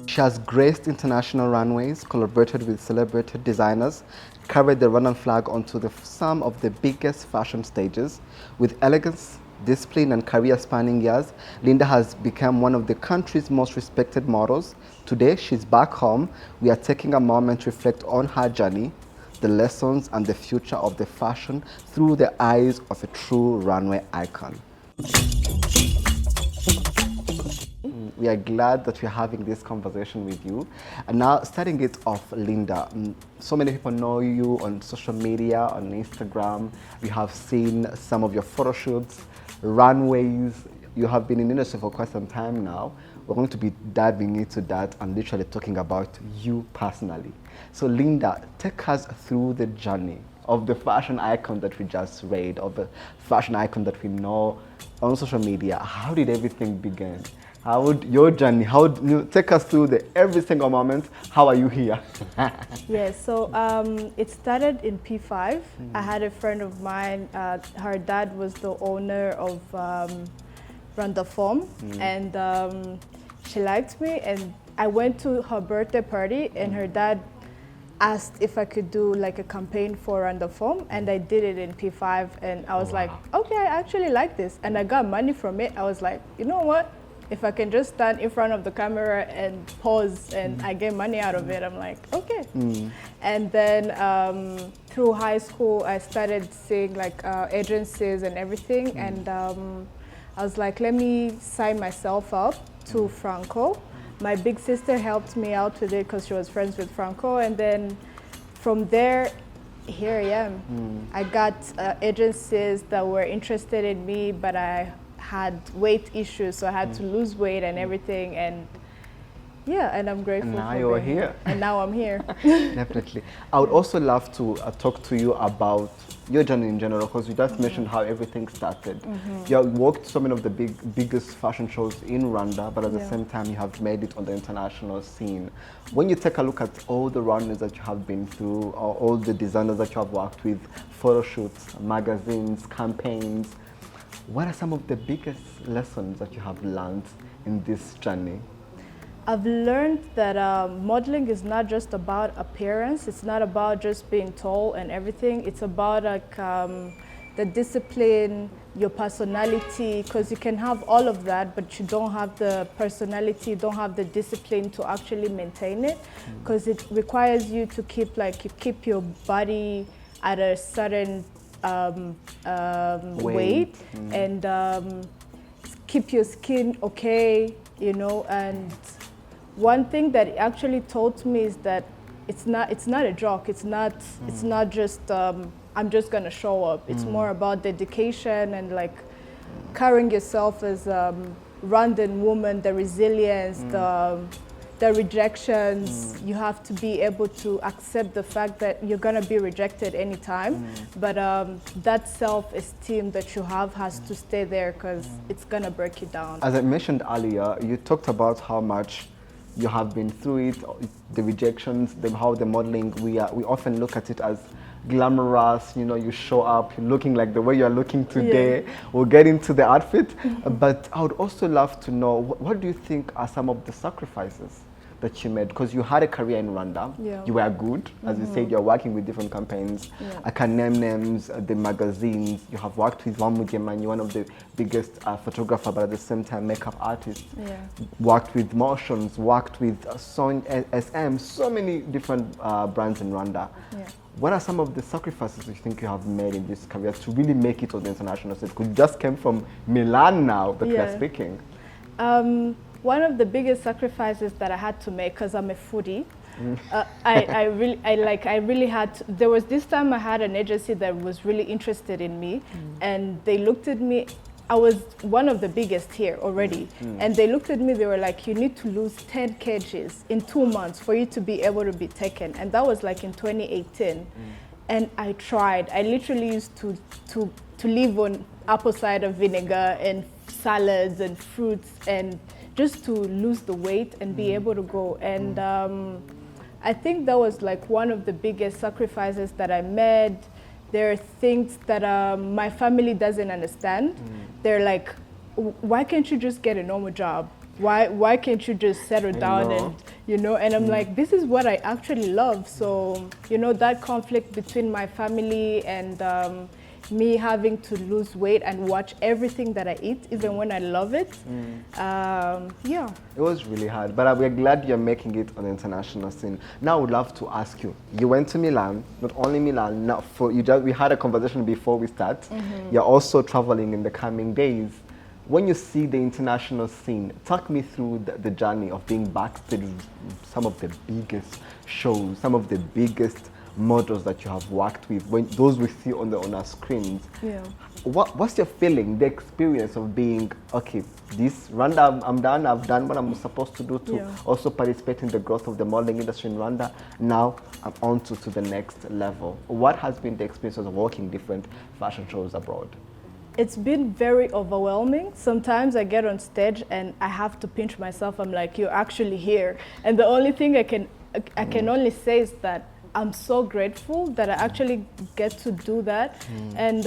She has graced international runways, collaborated with celebrated designers, carried the Rwandan flag onto some of the biggest fashion stages. With elegance, discipline, and career-spanning years, Linda has become one of the country's most respected models. Today, she's back home. We are taking a moment to reflect on her journey, the lessons, and the future of the fashion through the eyes of a true runway icon. We are glad that we're having this conversation with you. And now, starting it off, Linda, so many people know you on social media, on Instagram. We have seen some of your photo shoots, runways. You have been in the industry for quite some time now. We're going to be diving into that and literally talking about you personally. So, Linda, take us through the journey of the fashion icon that we just read, of the fashion icon that we know on social media. How did everything begin? How would your journey, how would you take us through every single moment? How are you here? Yes, so it started in P5. I had a friend of mine, her dad was the owner of RwandaTV, and she liked me, and I went to her birthday party, and her dad asked if I could do like a campaign for RwandaTV, and I did it in P5, and I was like, okay, I actually like this, and I got money from it. I was like, you know what? If I can just stand in front of the camera and pose and I get money out of it, I'm like, okay. And then through high school, I started seeing like agencies and everything. And I was like, let me sign myself up to Franco. My big sister helped me out with it because she was friends with Franco. And then from there, here I am. I got agencies that were interested in me, but I had weight issues, so I had to lose weight and everything, and yeah, and I'm grateful. And now you're here. And now I'm here. Definitely. I would also love to talk to you about your journey in general, because you just mentioned how everything started. You have worked so many of the biggest fashion shows in Rwanda, but at the same time you have made it on the international scene. When you take a look at all the runways that you have been through, or all the designers that you have worked with, photo shoots, magazines, campaigns, what are some of the biggest lessons that you have learned in this journey? I've learned that modeling is not just about appearance. It's not about just being tall and everything. It's about like the discipline, your personality, because you can have all of that, but you don't have the personality, don't have the discipline to actually maintain it, because it requires you to keep you keep your body at a certain weight and keep your skin okay, you know. And one thing that it actually taught me is that it's not a joke. It's not just I'm just gonna show up. It's more about dedication and like carrying yourself as a Rwandan woman, the resilience, the rejections. You have to be able to accept the fact that you're gonna be rejected anytime, but that self-esteem that you have has to stay there, because it's gonna break you down. As I mentioned earlier, you talked about how much you have been through it, the rejections, how the modeling, we often look at it as glamorous, you know, you show up, you're looking like the way you're looking today. We'll get into the outfit, but I would also love to know, what do you think are some of the sacrifices that you made? Because you had a career in Rwanda, you were good, as you said, you're working with different campaigns. I can name names, the magazines. You have worked with Wamugemanyi, one of the biggest photographer, but at the same time makeup artist. Worked with Motions, worked with SM, so many different brands in Rwanda. What are some of the sacrifices you think you have made in this career to really make it on the international stage? Because you just came from Milan now that we are speaking. One of the biggest sacrifices that I had to make, because I'm a foodie, I really had to, there was this time I had an agency that was really interested in me, and they looked at me. I was one of the biggest here already, and they looked at me, they were like, you need to lose 10 kgs in 2 months for you to be able to be taken. And that was like in 2018. And I tried. I literally used to live on apple cider vinegar and salads and fruits, and just to lose the weight and be able to go. And I think that was like one of the biggest sacrifices that I made. There are things that my family doesn't understand. They're like, why can't you just get a normal job? Why can't you just settle down and, you know, and I'm like, this is what I actually love. So, you know, that conflict between my family and me having to lose weight and watch everything that I eat, even when I love it. Yeah. It was really hard, but we're glad you're making it on the international scene. Now I would love to ask you, you went to Milan, not only Milan, now we had a conversation before we start. You're also traveling in the coming days. When you see the international scene, talk me through the journey of being backstage with some of the biggest shows, some of the biggest models that you have worked with, when those we see on our screens. Yeah. What's your feeling, the experience of being, okay, this Rwanda, I'm done, I've done what I'm supposed to do to also participate in the growth of the modeling industry in Rwanda. Now I'm on to the next level. What has been the experience of working different fashion shows abroad? It's been very overwhelming. Sometimes I get on stage and I have to pinch myself. I'm like, you're actually here. And the only thing I can only say is that I'm so grateful that I actually get to do that. And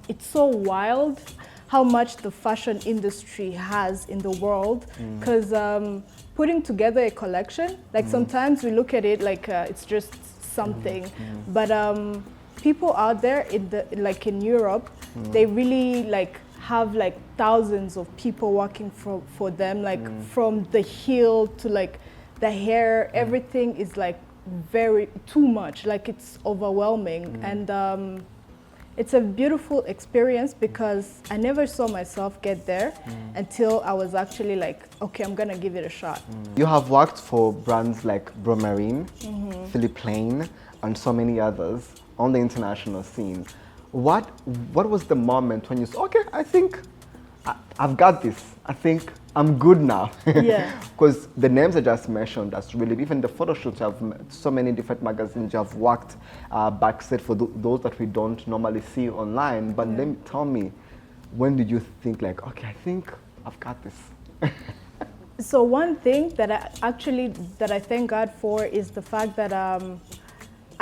it's so wild how much the fashion industry has in the world. Because putting together a collection, like sometimes we look at it like it's just something. But people out there in Europe, they really have thousands of people working for them, from the heel to the hair, everything is very too much, it's overwhelming. And it's a beautiful experience because I never saw myself get there until I was actually okay, I'm gonna give it a shot. You have worked for brands like Bromarine, Philippe Lane, and so many others on the international scene. What was the moment when you said, okay, I think I've got this. I think I'm good now. Yeah. Because the names I just mentioned, that's really, even the photo shoots, you have so many different magazines, you have worked backstage for those that we don't normally see online. But tell me, when did you think okay, I think I've got this? So one thing that I thank God for is the fact that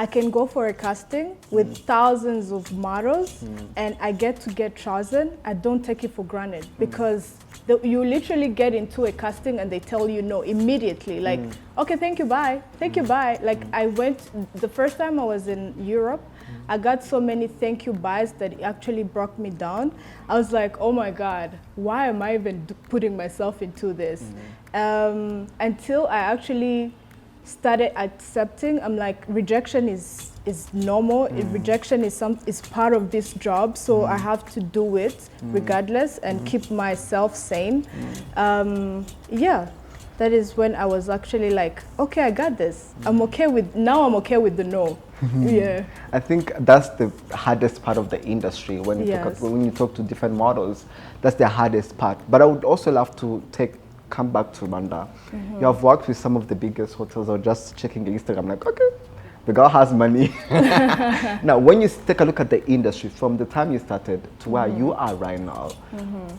I can go for a casting with thousands of models and I get chosen. I don't take it for granted because you literally get into a casting and they tell you no immediately. Okay, thank you, bye. Thank you, bye. I went, the first time I was in Europe, I got so many thank you byes that it actually brought me down. I was like, oh my God, why am I even putting myself into this? Until I actually started accepting, I'm like, rejection is normal. Rejection is part of this job, so I have to do it regardless and keep myself sane. Yeah, that is when I was actually okay, I got this. I'm okay with the no. Yeah. I think that's the hardest part of the industry when you talk to different models. That's the hardest part. But I would also love to come back to Rwanda. You have worked with some of the biggest hotels, or just checking your Instagram, okay, the girl has money. Now, when you take a look at the industry from the time you started to where you are right now,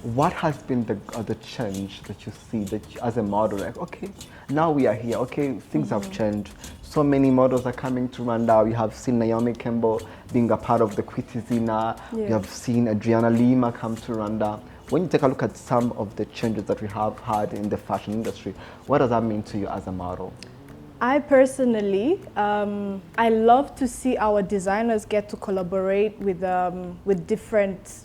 what has been the change that you see as a model? Okay, now we are here. Okay, things have changed. So many models are coming to Rwanda. We have seen Naomi Campbell being a part of the Kwitizina. We have seen Adriana Lima come to Rwanda. When you take a look at some of the changes that we have had in the fashion industry, what does that mean to you as a model? I personally, I love to see our designers get to collaborate with different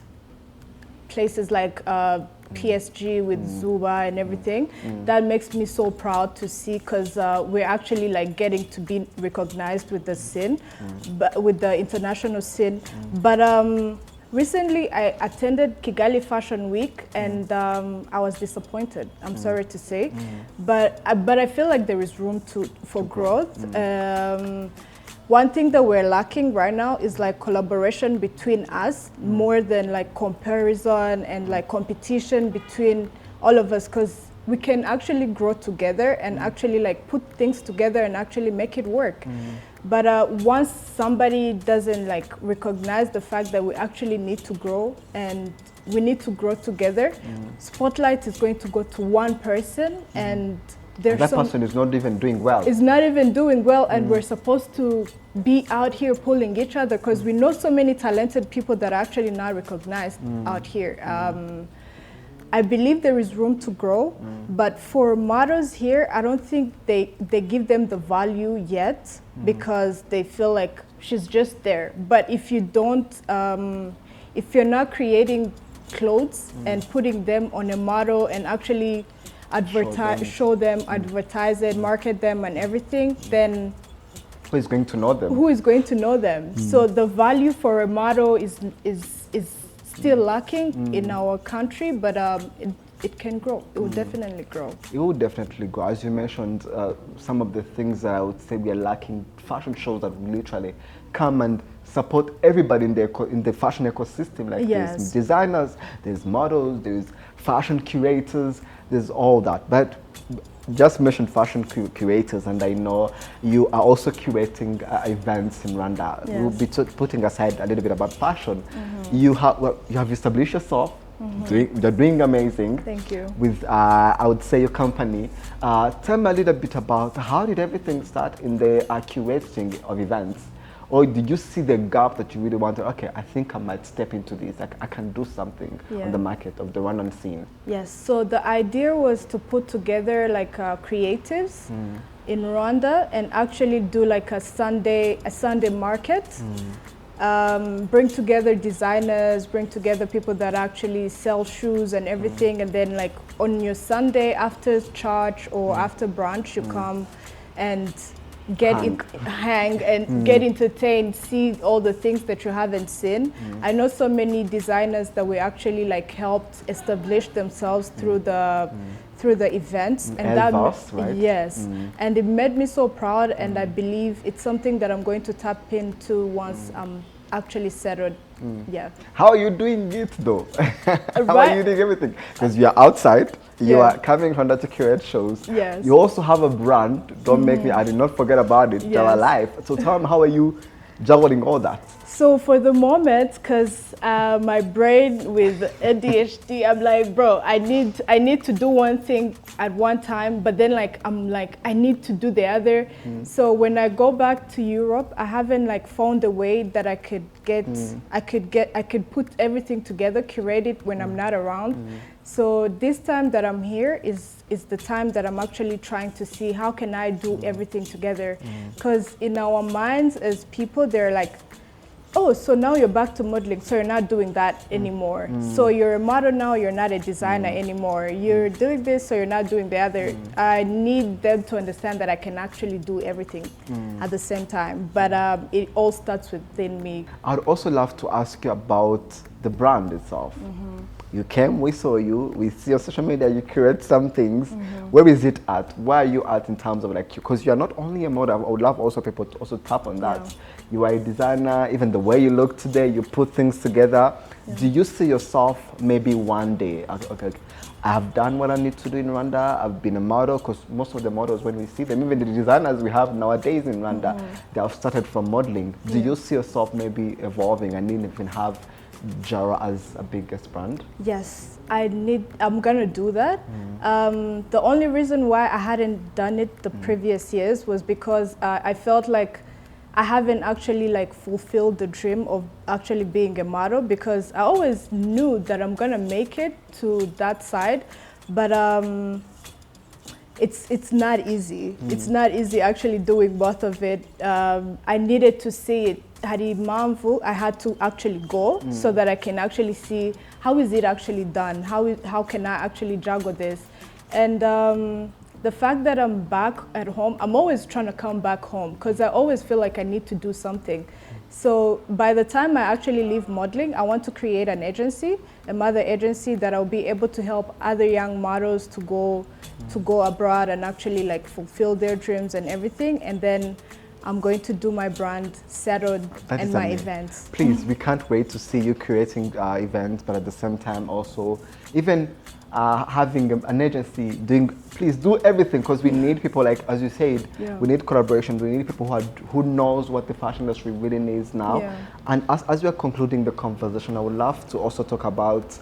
places like PSG with Zuba and everything. That makes me so proud to see, because we're actually getting to be recognized with the scene, but with the international scene. But recently, I attended Kigali Fashion Week, and I was disappointed. I'm sorry to say, but I feel like there is room for growth. One thing that we're lacking right now is collaboration between us, more than comparison and competition between all of us, because we can actually grow together and actually put things together and actually make it work. But once somebody doesn't recognize the fact that we actually need to grow and we need to grow together, spotlight is going to go to one person, and that person is not even doing well. Is not even doing well, and we're supposed to be out here pulling each other, because we know so many talented people that are actually not recognized out here. I believe there is room to grow, but for models here, I don't think they give them the value yet because they feel like she's just there. But if you don't, if you're not creating clothes and putting them on a model and actually show them, advertise it, market them and everything, then who is going to know them? Who is going to know them? So the value for a model is still lacking in our country, but it can grow. It will definitely grow. It will definitely grow. As you mentioned, some of the things that I would say we are lacking, fashion shows that literally come and support everybody in the fashion ecosystem. Like there's designers, there's models, there's fashion curators, there's all that. But just mentioned fashion curators, and I know you are also curating events in Rwanda. We'll be putting aside a little bit about fashion. You have established yourself. You're doing amazing. Thank you. With, I would say, your company. Tell me a little bit about how did everything start in the curating of events? Or did you see the gap that you really wanted? Okay, I think I might step into this. I can do something on the market of the Rwandan scene. Yes. So the idea was to put together like creatives in Rwanda and actually do like a Sunday market. Bring together designers, bring together people that actually sell shoes and everything, and then like on your Sunday after church or after brunch, you come and hang and get entertained, see all the things that you haven't seen. I know so many designers that we actually like helped establish themselves through the events, and that right? And it made me so proud, and I believe it's something that I'm going to tap into once I'm actually settled. How are you doing it though? How are you doing everything? Because you're outside, you are coming Rwanda to curate shows. You also have a brand. Don't make me, I did not forget about it, Java Life. So tell me, how are you juggling all that? So for the moment, because my brain with ADHD, I'm like, bro, I need to do one thing at one time, but then I'm like, I need to do the other. So when I go back to Europe, I haven't like found a way that I could put everything together, curate it when I'm not around. So this time that I'm here is the time that I'm actually trying to see how can I do everything together. Because in our minds as people, they're like, oh, so now you're back to modeling, so you're not doing that anymore. So you're a model now, you're not a designer anymore. You're doing this, so you're not doing the other. I need them to understand that I can actually do everything at the same time. But it all starts within me. I'd also love to ask you about the brand itself. You came, we saw you, we see on social media, you curate some things. Where is it at? Where are you at in terms of like, because you're not only a model, I would love also people to also tap on that. You are a designer, even the way you look today, you put things together. Do you see yourself maybe one day, okay, I have done what I need to do in Rwanda, I've been a model, because most of the models, when we see them, even the designers we have nowadays in Rwanda, they have started from modeling. Do you see yourself maybe evolving and even have Jara as a biggest brand? Yes, I'm gonna do that. The only reason why I hadn't done it the previous years was because I felt like I haven't actually like fulfilled the dream of actually being a model, because I always knew that I'm gonna make it to that side, but it's not easy. It's not easy actually doing both of it. I needed to see it. I had to actually go so that I can actually see how is it actually done, how can I actually juggle this. And the fact that I'm back at home, I'm always trying to come back home because I always feel like I need to do something. So by the time I actually leave modeling, I want to create an agency, a mother agency that I'll be able to help other young models to go abroad and actually like fulfill their dreams and everything. And then I'm going to do my brand settled and my events. Please, we can't wait to see you creating events, but at the same time also even having an agency doing, please do everything, because we need people like, as you said, we need collaboration, we need people who knows what the fashion industry really needs now. And as we are concluding the conversation, I would love to also talk about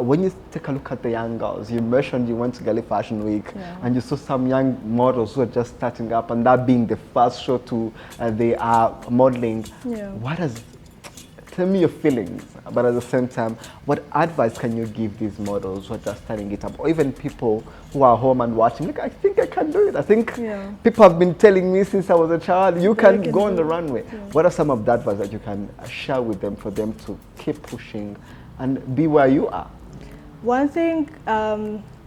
when you take a look at the young girls, you mentioned you went to Gali Fashion Week and you saw some young models who are just starting up, and that being the first show to they are modeling. tell me your feelings, but at the same time, what advice can you give these models who are just starting it up, or even people who are home and watching? Like, I think I can do it. I think people have been telling me since I was a child, you can go on the runway. Yeah. What are some of the advice that you can share with them for them to keep pushing and be where you are? One thing,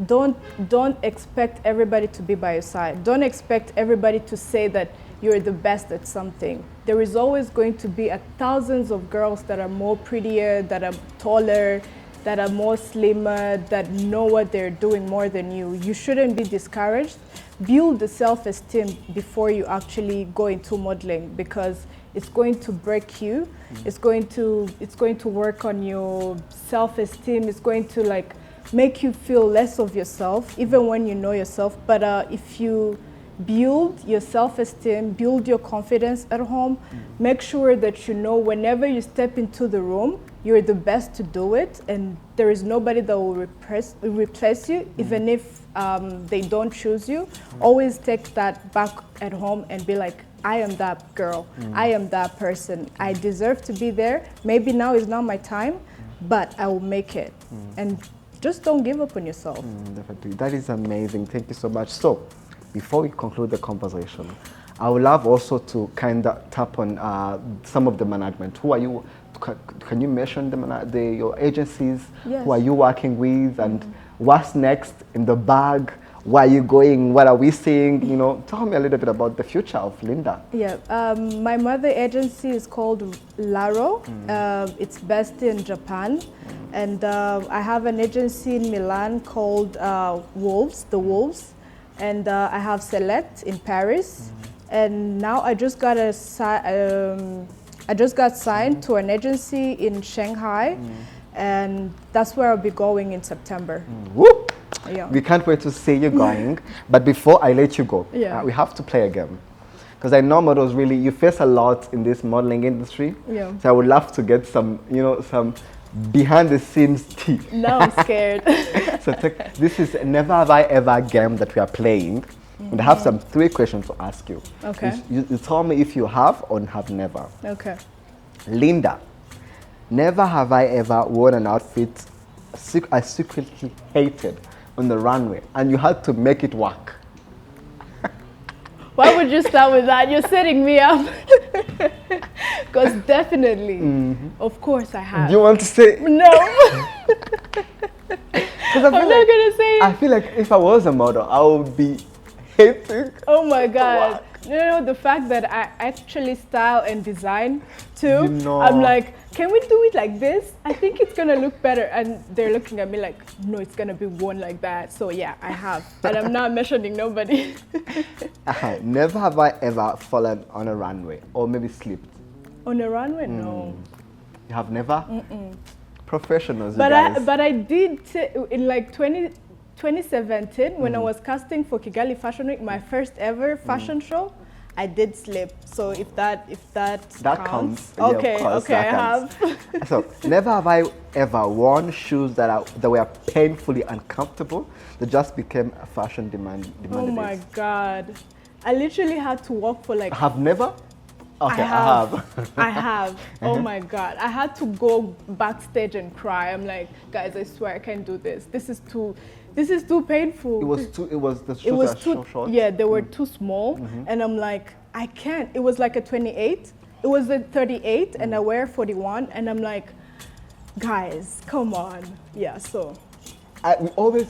don't expect everybody to be by your side. Don't expect everybody to say that you're the best at something. There is always going to be thousands of girls that are more prettier, that are taller, that are more slimmer, that know what they're doing more than you. You shouldn't be discouraged. Build the self-esteem before you actually go into modeling, because it's going to break you. It's going to work on your self-esteem. It's going to like make you feel less of yourself, even when you know yourself. But if you build your self-esteem, build your confidence at home, make sure that you know whenever you step into the room, you're the best to do it, and there is nobody that will replace you, even if they don't choose you. Always take that back at home and be like, I am that girl, I am that person, I deserve to be there. Maybe now is not my time, but I will make it. And just don't give up on yourself. Definitely, that is amazing. Thank you so much. So, before we conclude the conversation, I would love also to kind of tap on some of the management. Who are you? Can you mention your agencies? Yes. Who are you working with, and what's next in the bag? Where are you going? What are we seeing? You know, tell me a little bit about the future of Linda. Yeah, my mother agency is called Laro. It's based in Japan, and I have an agency in Milan called The Wolves. And I have Select in Paris, and now I just got signed to an agency in Shanghai, and that's where I'll be going in September. Whoop! Yeah. We can't wait to see you going. But before I let you go, we have to play a game, because I know models you face a lot in this modeling industry. Yeah. So I would love to get some behind the scenes tea. Now I'm scared. So this is Never Have I Ever game that we are playing. And I have 3 questions to ask you. Okay. You tell me if you have or have never. Okay. Linda, never have I ever worn an outfit I secretly hated on the runway and you had to make it work. Why would you start with that? You're setting me up. Because definitely, of course I have. Do you want to say? No. I'm not going to say it. I feel like if I was a model, I would be hating. Oh my God. No, the fact that I actually style and design too, I'm like, can we do it like this? I think it's going to look better. And they're looking at me like, no, it's going to be worn like that. So yeah, I have. And I'm not mentioning nobody. Never have I ever fallen on a runway or maybe slipped. On a runway? No. You have never? Professionals, but you guys. But I did in like 2017 when I was casting for Kigali Fashion Week, my first ever fashion show. I did slip, so if that counts. Okay, yeah, okay, I have. So never have I ever worn shoes that were painfully uncomfortable. They just became a fashion demand. Oh my God, I literally had to walk for like. I have never. Okay, I have. I have. Oh my God, I had to go backstage and cry. I'm like, guys, I swear I can't do this. This is too painful. The shoes are so short. Yeah, they were too small, and I'm like, I can't. It was like a 28. It was a 38, and I wear 41, and I'm like, guys, come on. Yeah, so. We always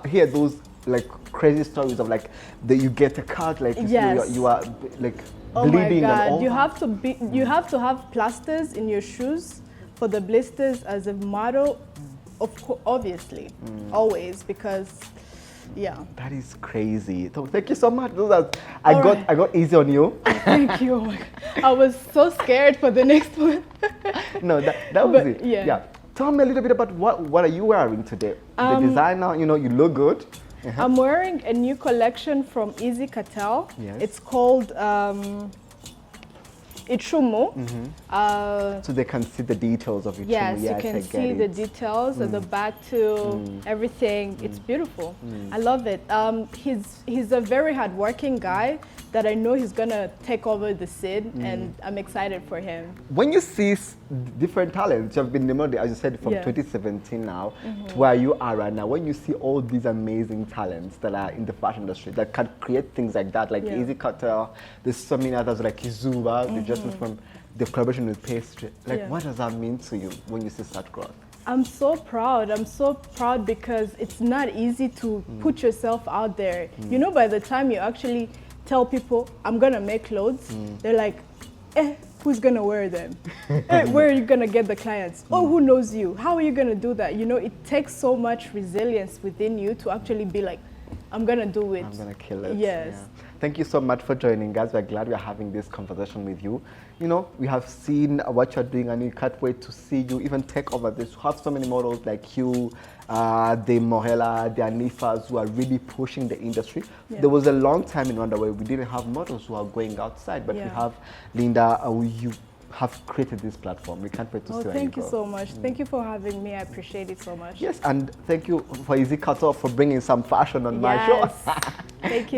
hear those like crazy stories of like that you get a cut, like you are like. Oh my bleeding. God! You have to have plasters in your shoes for the blisters as a model, obviously, always, because, yeah. That is crazy. So thank you so much. I got easy on you. Thank you. Oh my God. I was so scared for the next one. No, that was it. Yeah. Tell me a little bit about what are you wearing today? The designer, you look good. I'm wearing a new collection from Easy Catel. Yes. It's called Ichumu. So they can see the details of Ichumu. Yes, you can see the details at the back too, everything. It's beautiful. I love it. He's a very hardworking guy. that I know he's gonna take over the scene, and I'm excited for him. When you see different talents, you have been the model, as you said, from 2017 now to where you are right now. When you see all these amazing talents that are in the fashion industry that can create things like that, like Easy Cutter, there's so many others like Izuba, they just went from the collaboration with pastry. Like, what does that mean to you when you see such growth? I'm so proud. I'm so proud because it's not easy to put yourself out there. You know, by the time you actually tell people, I'm gonna make clothes, they're like, who's gonna wear them? Where are you gonna get the clients? Oh, who knows you? How are you gonna do that? You know, it takes so much resilience within you to actually be like, I'm gonna do it. I'm gonna kill it. Yes. Yeah. Thank you so much for joining us. We're glad we're having this conversation with you. You know, we have seen what you're doing and we can't wait to see you even take over this. You have so many models like you, the Mohela, the Anifas who are really pushing the industry. There was a long time in Rwanda where we didn't have models who are going outside, but we have Linda, you have created this platform. We can't wait to see where you go. Thank you so much. Thank you for having me. I appreciate it so much. Yes, and thank you for Easy Cutter for bringing some fashion on my show. Thank you.